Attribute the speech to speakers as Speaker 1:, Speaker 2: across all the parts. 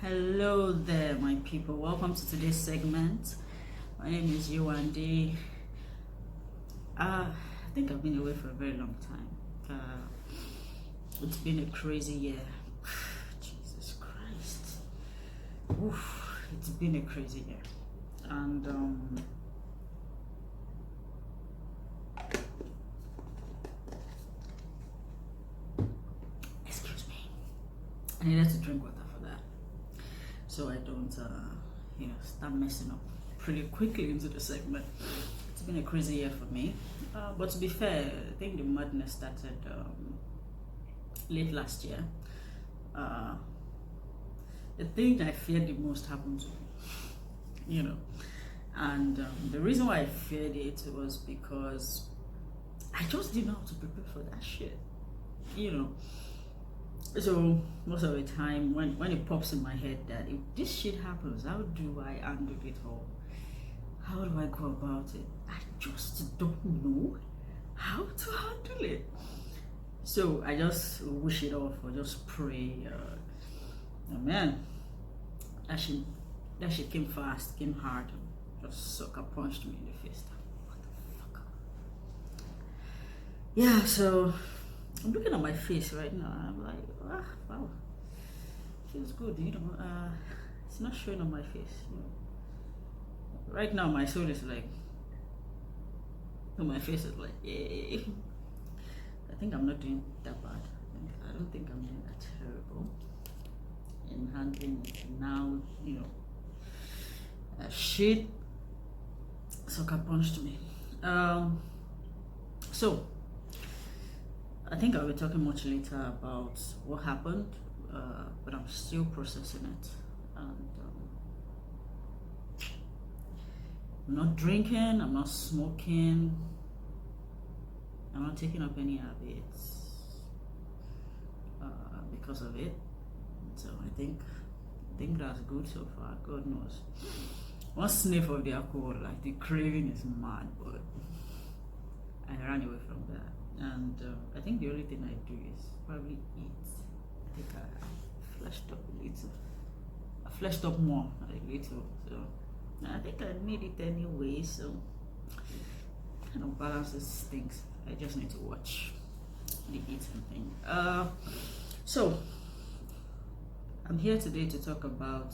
Speaker 1: Hello there, my people. Welcome to today's segment. My name is Yewande. I think I've been away for a very long time. It's been a crazy year. Jesus Christ. Oof, it's been a crazy year. And excuse me. I needed to drink water for that, so I don't, start messing up pretty quickly into the segment. It's been a crazy year for me, but to be fair, I think the madness started late last year. The thing I feared the most happened to me, and the reason why I feared it was because I just didn't know how to prepare for that shit, you know. So most of the time, when it pops in my head that if this shit happens, how do I handle it, or how do I go about it? I just don't know how to handle it. So I just wish it off or just pray. Oh man, that shit came fast, came hard, just sucker punched me in the face. What the fuck? Yeah, so I'm looking at my face right now. I'm like, wow, feels good, it's not showing on my face. Right now, my soul is like, my face is like, yeah. I think I'm not doing that bad. I don't think I'm doing that terrible in handling it now. Shit, sucker punched me. So I think I'll be talking much later about what happened, but I'm still processing it. And I'm not drinking, I'm not smoking, I'm not taking up any habits because of it. So I think that's good so far. God knows. One sniff of the alcohol, like the craving is mad, but I ran away from that. And I think the only thing I do is probably eat. I think I fleshed up a little. I fleshed up more a little. So I think I need it anyway. So kind of balances things. I just need to watch the eating thing. So I'm here today to talk about.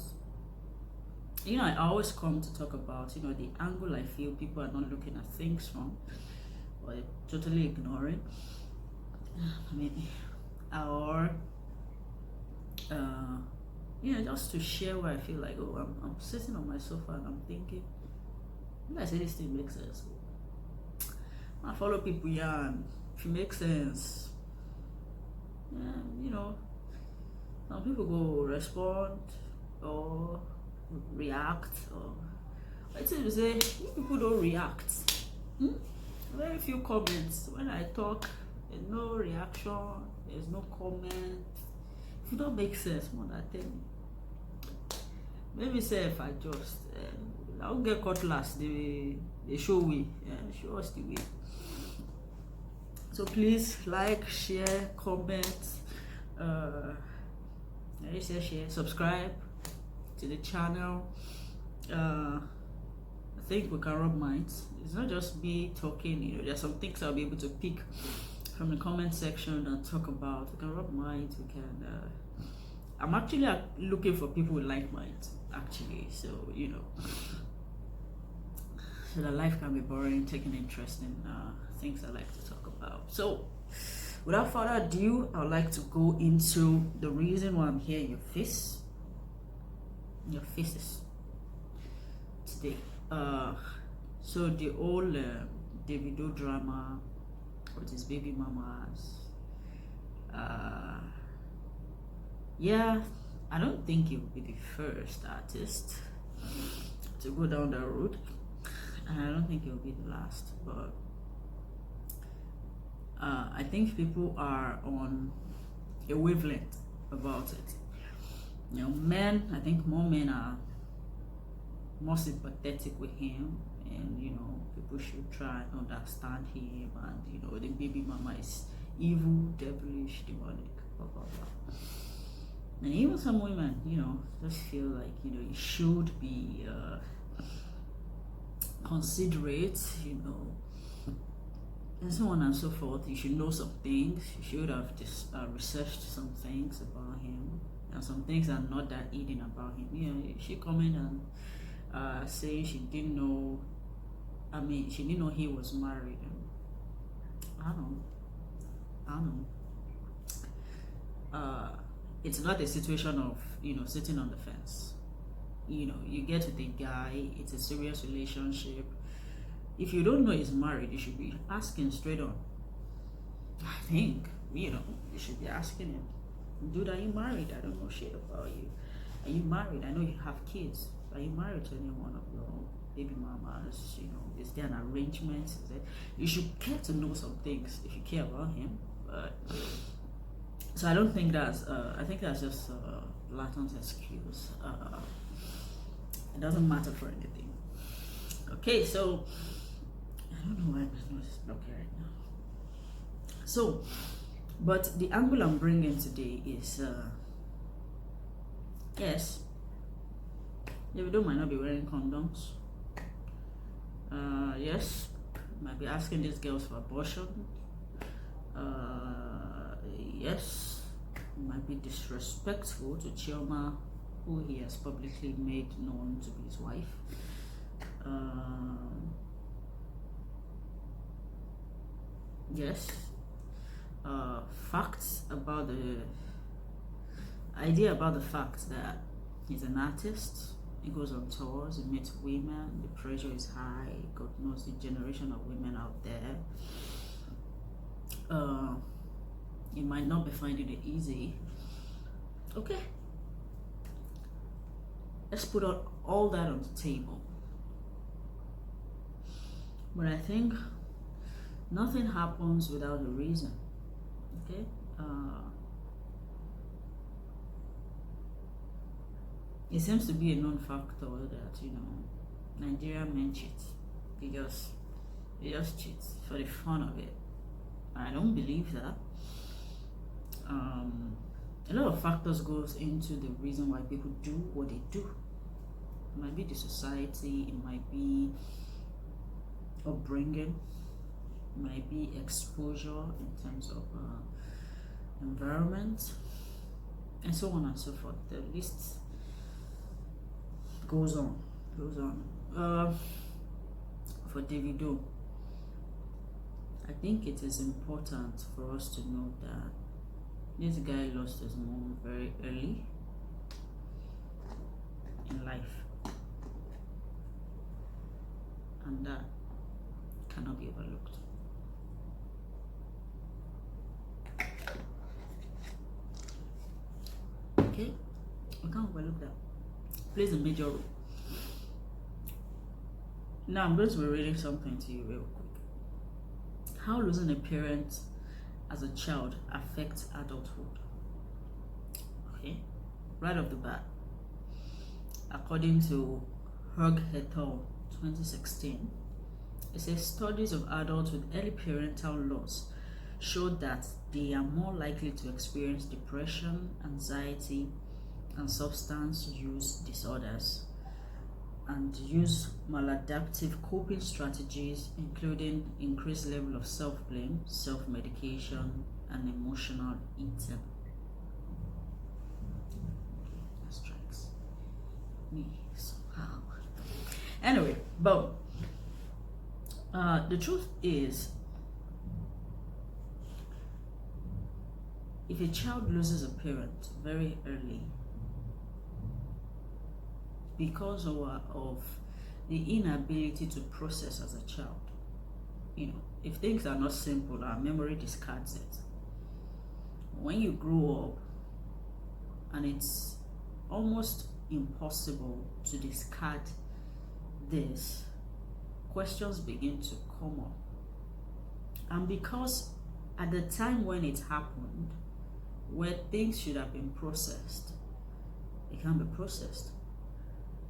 Speaker 1: I always come to talk about the angle I feel people are not looking at things from, or totally ignoring. I mean, or just to share where I feel like, I'm sitting on my sofa and I'm thinking, I say this thing makes sense. I follow people, and if it makes sense, some people go respond or react, or I tell you say people don't react. Very few comments when I talk. There's no reaction. There's no comment. If it don't make sense, more than tell me. Maybe say if I just I'll get cutlass. They show we, show us the way. So please like, share, comment, share, subscribe to the channel. I think we can rub minds. It's not just me talking. There's some things I'll be able to pick from the comment section and talk about. We can rub minds. We can. I'm actually looking for people with like minds. Actually, so so that life can be boring. Taking interest in things I like to talk about. So, without further ado, I'd like to go into the reason why I'm here in your faces today. So the old Davido drama with his baby mamas. I don't think he will be the first artist to go down that road, and I don't think it will be the last. But I think people are on a wavelength about it. Men, I think more men are more sympathetic with him, and people should try and understand him, and the baby mama is evil, devilish, demonic, blah blah blah. And even some women, just feel like, you should be considerate, and so on and so forth. You should know some things. You should have just researched some things about him, and some things are not that hidden about him. She coming and saying she didn't know. She didn't know he was married. I don't know. It's not a situation of sitting on the fence. You get with a guy. It's a serious relationship. If you don't know he's married, you should be asking straight on. I think, you should be asking him, dude, are you married? I don't know shit about you. Are you married? I know you have kids. Are you married to any one of your baby mamas? Is there an arrangement? You should care to know some things if you care about him. But so I don't think that's, I think that's just Latin's excuse. It doesn't matter for anything. Okay, so I don't know why my nose is blocking right now. So, but the angle I'm bringing today is, yes, Davido might not be wearing condoms. Yes, might be asking these girls for abortion. Yes, might be disrespectful to Chioma, who he has publicly made known to be his wife. Yes, facts about the idea about the fact that he's an artist. He goes on tours, he meets women, the pressure is high. God knows the generation of women out there. You might not be finding it easy. Okay, let's put all that on the table. But I think nothing happens without a reason. Okay, it seems to be a known factor that Nigerian men cheat. They just cheat for the fun of it. I don't believe that. A lot of factors goes into the reason why people do what they do. It might be the society, it might be upbringing, it might be exposure in terms of environment, and so on and so forth. The list goes on. For Davido, I think it is important for us to know that this guy lost his mom very early in life, and that cannot be overlooked. Okay, we can't overlook that. Plays a major role. Now I'm going to be reading something to you real quick. How losing a parent as a child affects adulthood. Okay, right off the bat, according to Hug et al. 2016, it says studies of adults with early parental loss showed that they are more likely to experience depression, anxiety, and substance use disorders, and use maladaptive coping strategies, including increased level of self-blame, self-medication, and emotional eating. That strikes me somehow. Anyway, but the truth is, if a child loses a parent very early because of the inability to process as a child, if things are not simple, our memory discards it. When you grow up and it's almost impossible to discard this, questions begin to come up. And because at the time when it happened, where things should have been processed, it can't be processed.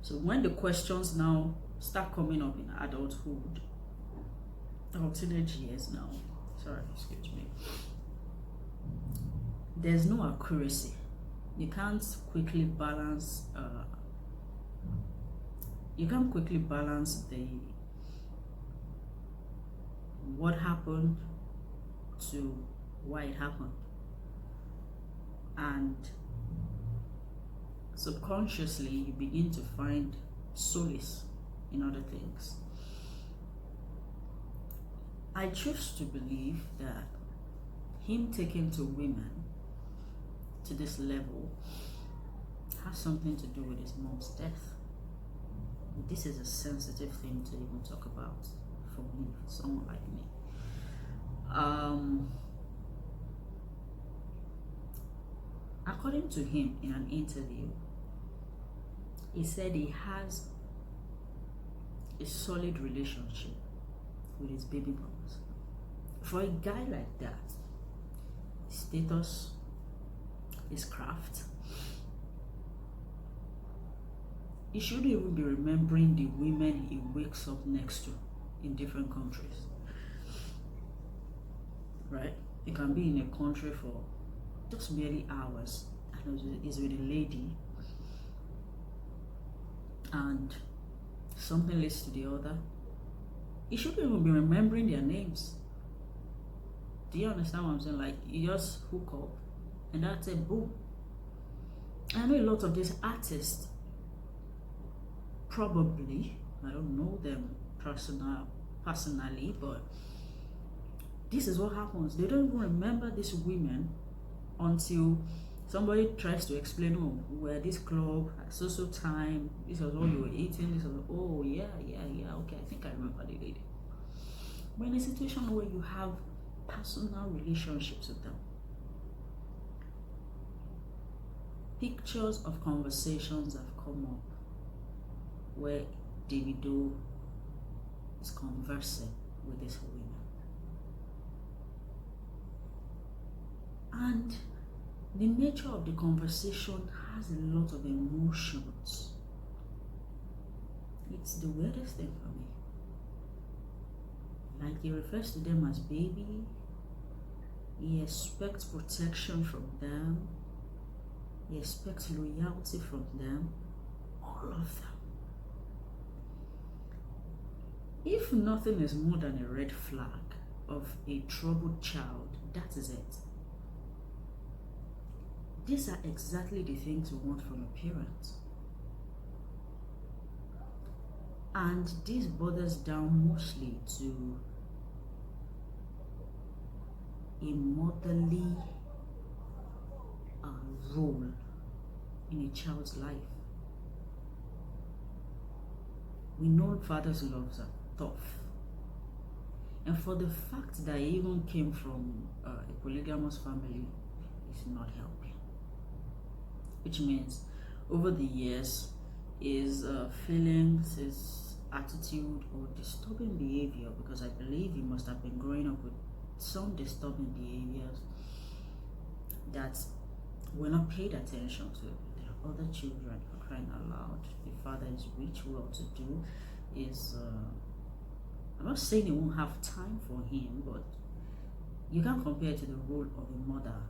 Speaker 1: So when the questions now start coming up in adulthood, or teenage years now, sorry, excuse me, there's no accuracy You can't quickly balance. You can't quickly balance the what happened to why it happened, and subconsciously you begin to find solace in other things. I choose to believe that him taking to women to this level has something to do with his mom's death. This is a sensitive thing to even talk about for me, for someone like me. According to him in an interview, he said he has a solid relationship with his baby mamas. For a guy like that, his status, his craft, he shouldn't even be remembering the women he wakes up next to in different countries. Right? He can be in a country for just merely hours and is with a lady, and something leads to the other. He shouldn't even be remembering their names. Do you understand what I'm saying? Like, you just hook up and that's it, boom. I know a lot of these artists, probably, I don't know them personally, but this is what happens. They don't even remember these women until somebody tries to explain, oh, we're at this club at so time, this was all you were eating, this was, oh yeah, okay, I think I remember the lady. But in a situation where you have personal relationships with them, pictures of conversations have come up where Davido is conversing with these women. And the nature of the conversation has a lot of emotions. It's the weirdest thing for me. Like, he refers to them as baby. He expects protection from them. He expects loyalty from them. All of them. If nothing is more than a red flag of a troubled child, that is it. These are exactly the things we want from a parent. And this bothers down mostly to a motherly role in a child's life. We know fathers' loves are tough. And for the fact that he even came from a polygamous family is not helping. Which means over the years, his feelings, his attitude or disturbing behavior, because I believe he must have been growing up with some disturbing behaviors that were not paid attention to. There are other children, for crying out loud. The father is rich, well-to-do, I'm not saying he won't have time for him, but you can't compare it to the role of a mother,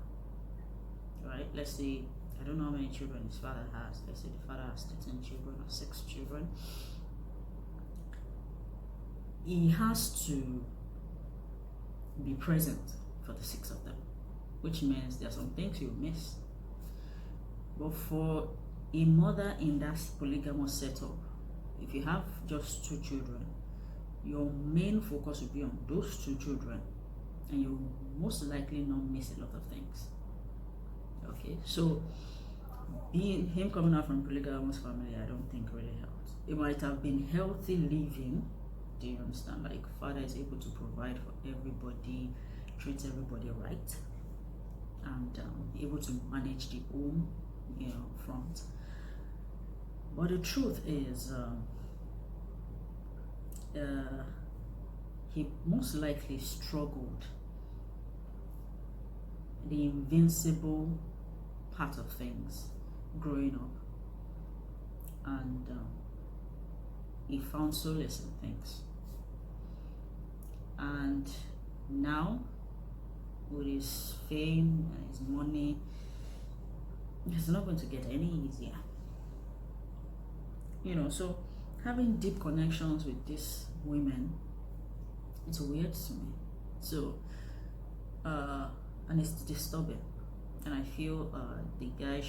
Speaker 1: right? Let's say, I don't know how many children his father has. Let's say the father has 13 children or 6 children. He has to be present for the 6 of them, which means there are some things you miss. But for a mother in that polygamous setup, if you have just 2 children, your main focus will be on those 2 children, and you'll most likely not miss a lot of things. Okay, so being him coming out from polygamous family, I don't think really helped. It might have been healthy living. Do you understand? Like, father is able to provide for everybody, treats everybody right, and able to manage the home, front. But the truth is, he most likely struggled the invincible part of things growing up, and he found solace in things. And now, with his fame and his money, It's not going to get any easier. So having deep connections with these women, it's weird to me. So, and it's disturbing. And I feel the guy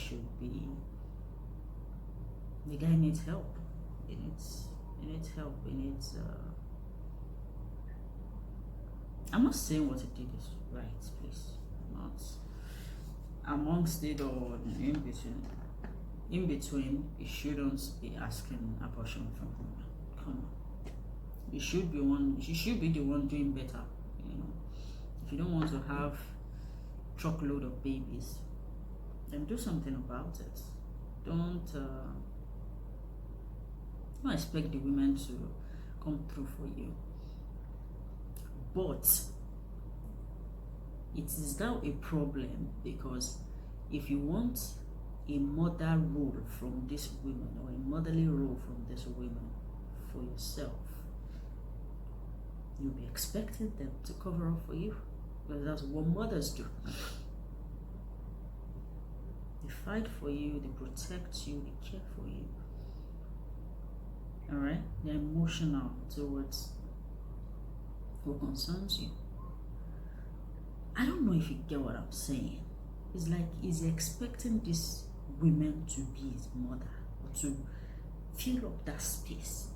Speaker 1: needs help. He needs help. He needs, I'm not saying what he did is right, please. I'm not amongst it or in between. In between, you shouldn't be asking abortion from women. Come on. You should be the one doing better. If you don't want to have truckload of babies, then do something about it. Don't expect the women to come through for you. But it is now a problem, because if you want a mother role from these women, or a motherly role from these women for yourself, you'll be expecting them to cover up for you, because that's what mothers do. They fight for you, they protect you, they care for you. Alright? They're emotional towards what concerns you. I don't know if you get what I'm saying. It's like he's expecting these women to be his mother, or to fill up that space.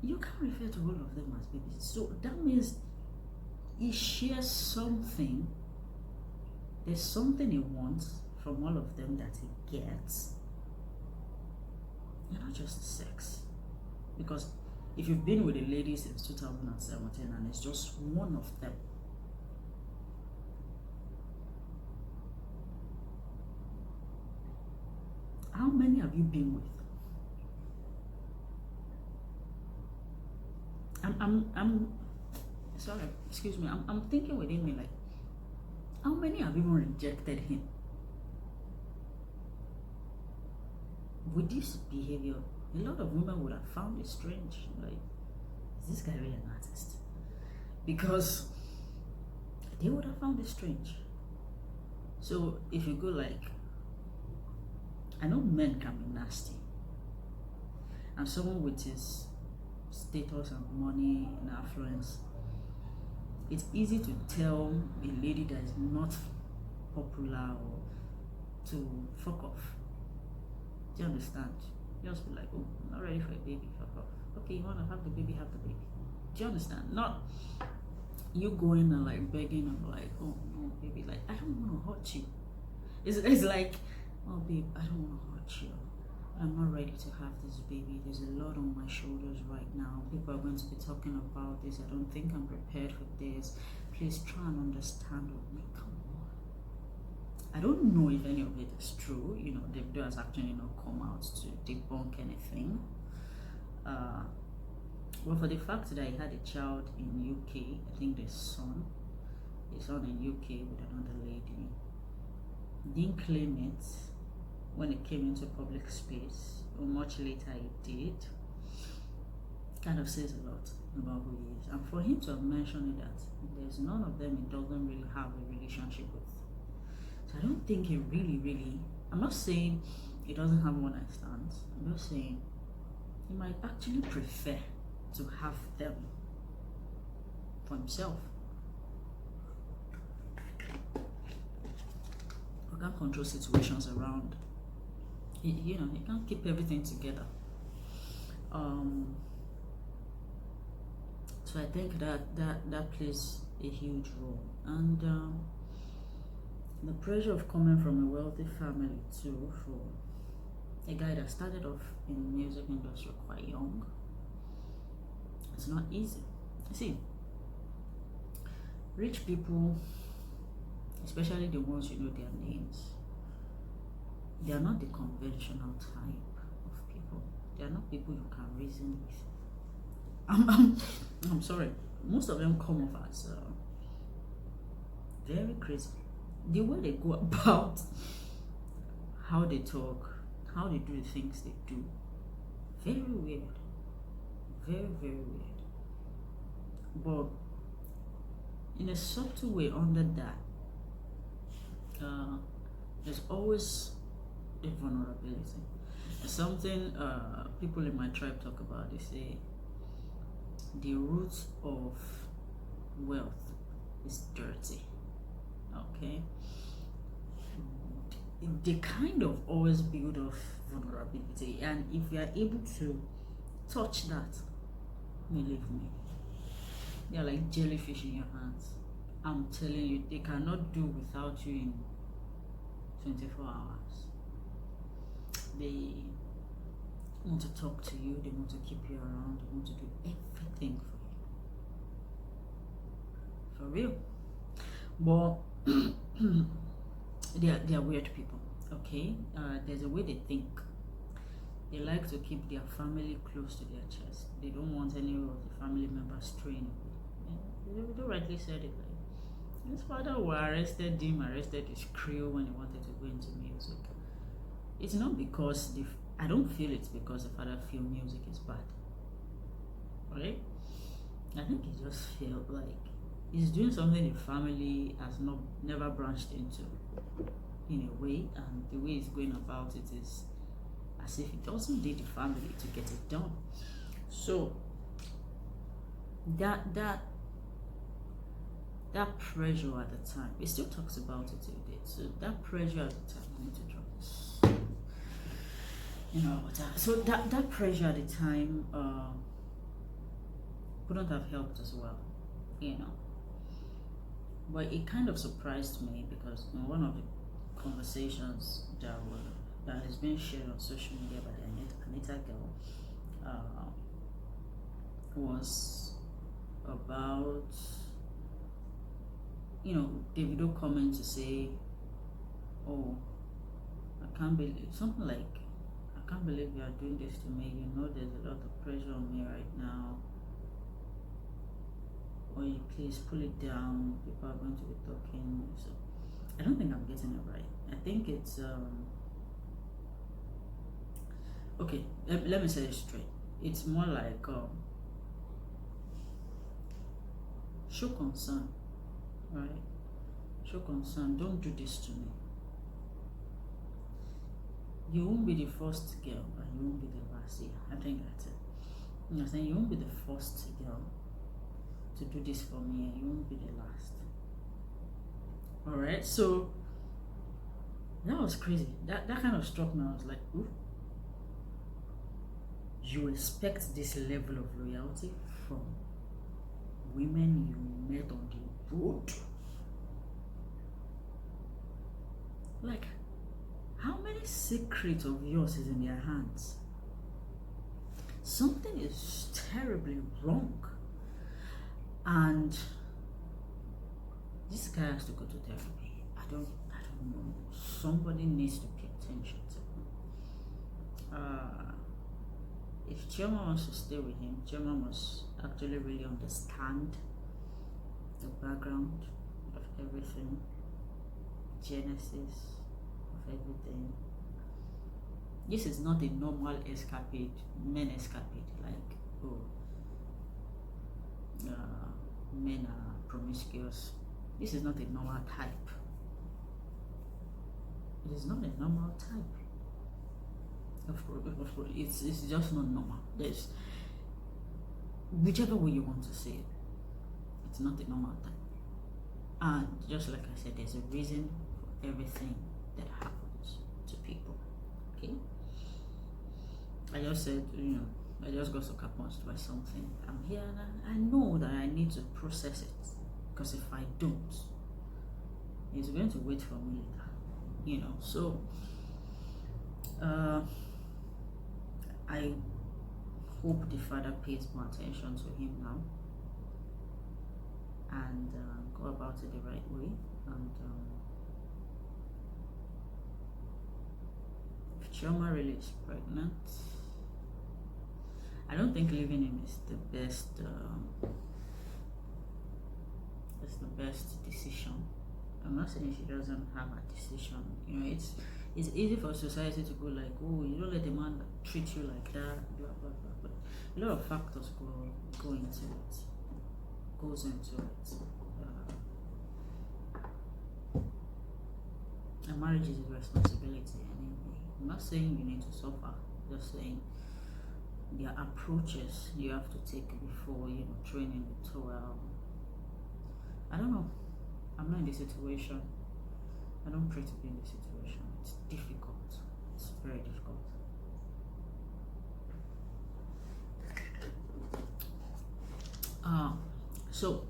Speaker 1: You can't refer to all of them as babies. So that means he shares something. There's something he wants from all of them that he gets. Not just sex. Because if you've been with a lady since 2017 and it's just one of them, how many have you been with? I'm sorry, excuse me. I'm thinking within me, like, how many have even rejected him? With this behavior, a lot of women would have found it strange. Like, is this guy really an artist? Because they would have found it strange. So if you go like, I know men can be nasty, and someone with his status and money and affluence, it's easy to tell a lady that is not popular or to fuck off. Do you understand? Just be like, oh, I'm not ready for a baby, fuck off. Okay, you want to have the baby, have the baby. Do you understand? Not you going and like begging and like, oh no, baby, like, I don't want to hurt you. It's like, oh babe, I don't want to hurt you. I'm not ready to have this baby. There's a lot on my shoulders right now. People are going to be talking about this. I don't think I'm prepared for this. Please try and understand with me. Come on. I don't know if any of it is true. Davido has actually not come out to debunk anything. But for the fact that he had a child in UK, I think the son in UK with another lady, didn't claim it when it came into public space, or much later he did, kind of says a lot about who he is. And for him to have mentioned that there's none of them he doesn't really have a relationship with. So I don't think he really, I'm not saying he doesn't have one night stands. I'm just saying he might actually prefer to have them for himself. He can't control situations around. He can't keep everything together. So I think that plays a huge role. And the pressure of coming from a wealthy family too, for a guy that started off in the music industry quite young, it's not easy. See, rich people, especially the ones you know their names, they are not the conventional type of people. They are not people you can reason with. I'm sorry. Most of them come off as very crazy. The way they go about, how they talk, how they do the things they do, very weird. Very, very weird. But in a subtle way under that, there's always a vulnerability. Something people in my tribe talk about. They say the root of wealth is dirty. Okay, they kind of always build off vulnerability, and if you are able to touch that, believe me, they're like jellyfish in your hands. I'm telling you, they cannot do without you in 24 hours. They want to talk to you, they want to keep you around, they want to do everything for you. For real. But they are weird people, okay? There's a way they think. They like to keep their family close to their chest. They don't want any of the family members straying away. Davido rightly said it, like his father who arrested his crew when he wanted to go into music. It's not because I don't feel it's because the father feel music is bad. Right? I think he just felt like he's doing something the family has never branched into in a way, and the way he's going about it is as if it doesn't need the family to get it done. So that pressure at the time, he still talks about it today. So that pressure at the time, I need to drop this. So that pressure at the time couldn't have helped as well, But it kind of surprised me because in one of the conversations that has been shared on social media by the Anita girl was about Davido coming to say, "Oh, I can't believe," something like, "I can't believe you are doing this to me. There's a lot of pressure on me right now. Or you please pull it down. People are going to be talking." So I don't think I'm getting it right. I think it's okay. Let me say it straight. It's more like show concern, right? Show concern. Don't do this to me. You won't be the first girl, and you won't be the last. Yeah, I think that's it. I'm saying you won't be the first girl to do this for me, and you won't be the last. All right, so that was crazy. That kind of struck me. I was like, ooh, you expect this level of loyalty from women you met on the road? Like, how many secrets of yours is in their hands? Something is terribly wrong. And this guy has to go to therapy. I don't know. Somebody needs to pay attention to him. If Chioma wants to stay with him, Chioma must actually really understand the background of everything, genesis of everything. This is not a normal escapade, men escapade, like, men are promiscuous. This is not a normal type. It is not a normal type. Of course, it's just not normal. There's whichever way you want to say it, it's not a normal type. And just like I said, there's a reason for everything that happens to people. Okay? I just said, I just got sucker punched by something. I'm here and I know that I need to process it. Because if I don't, it's going to wait for me later. So I hope the father pays more attention to him now and go about it the right way. And if Chioma really is pregnant, I don't think leaving him is the best. It's the best decision. I'm not saying she doesn't have a decision. It's easy for society to go like, oh, you don't let a man treat you like that, blah blah blah. But a lot of factors goes into it. And marriage is a responsibility anyway. I'm not saying you need to suffer, just saying there are approaches you have to take before, throwing in the towel. I don't know. I'm not in this situation. I don't pray to be in this situation. It's difficult. It's very difficult. So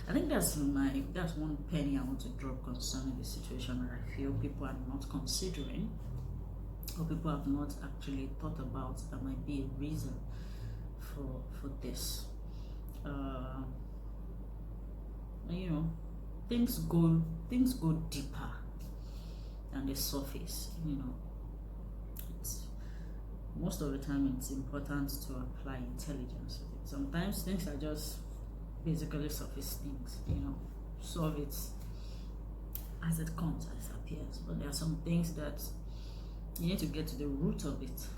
Speaker 1: I think that's one penny I want to drop concerning the situation where I feel people are not considering, or people have not actually thought about that might be a reason for this. Things go deeper than the surface. It's most of the time it's important to apply intelligence. Sometimes things are just basically surface things. Solve it as it comes, as it appears. But there are some things that you need to get to the root of it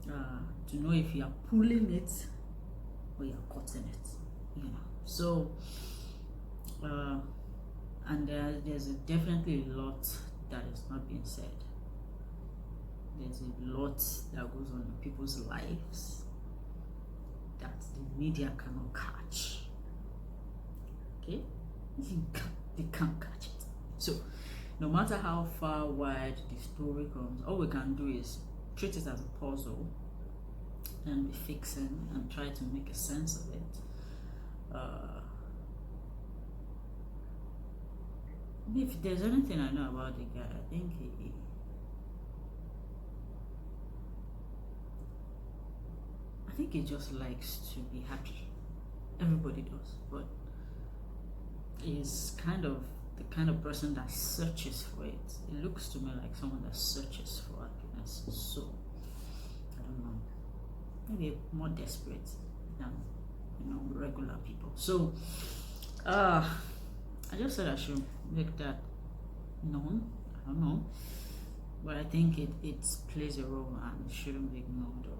Speaker 1: to know if you are pulling it or you are cutting it. So and there's definitely a lot that is not being said. There's a lot that goes on in people's lives that the media cannot catch. Okay? They can't catch it. So no matter how far wide the story comes, all we can do is treat it as a puzzle and be fixing and try to make a sense of it. If there's anything I know about the guy, I think he just likes to be happy. Everybody does, but he's kind of the kind of person that searches for it. It looks to me like someone that searches for happiness. So I don't know, maybe more desperate than regular people. So I just said I should make that known. I don't know, but I think it plays a role and shouldn't be ignored or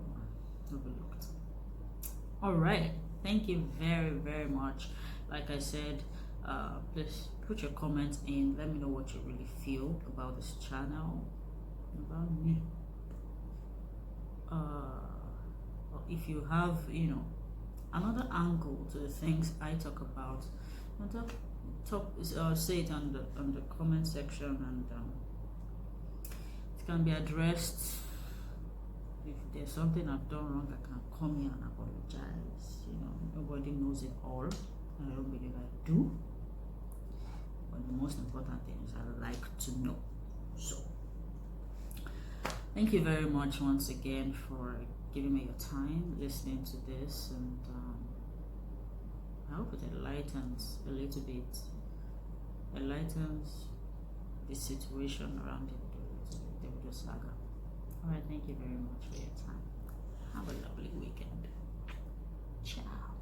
Speaker 1: overlooked. All right, thank you very, very much. Like I said, please put your comments in. Let me know what you really feel about this channel, about me. Or if you have, another angle to the things I talk about, say it on the comment section, and it can be addressed. If there's something I've done wrong, I can come here and apologize. Nobody knows it all. I don't believe I do. But the most important thing is I like to know. So thank you very much once again for giving me your time, listening to this, and I hope it enlightens a little bit. Enlightens the situation around the Davido saga. Alright, thank you very much for your time. Have a lovely weekend. Ciao.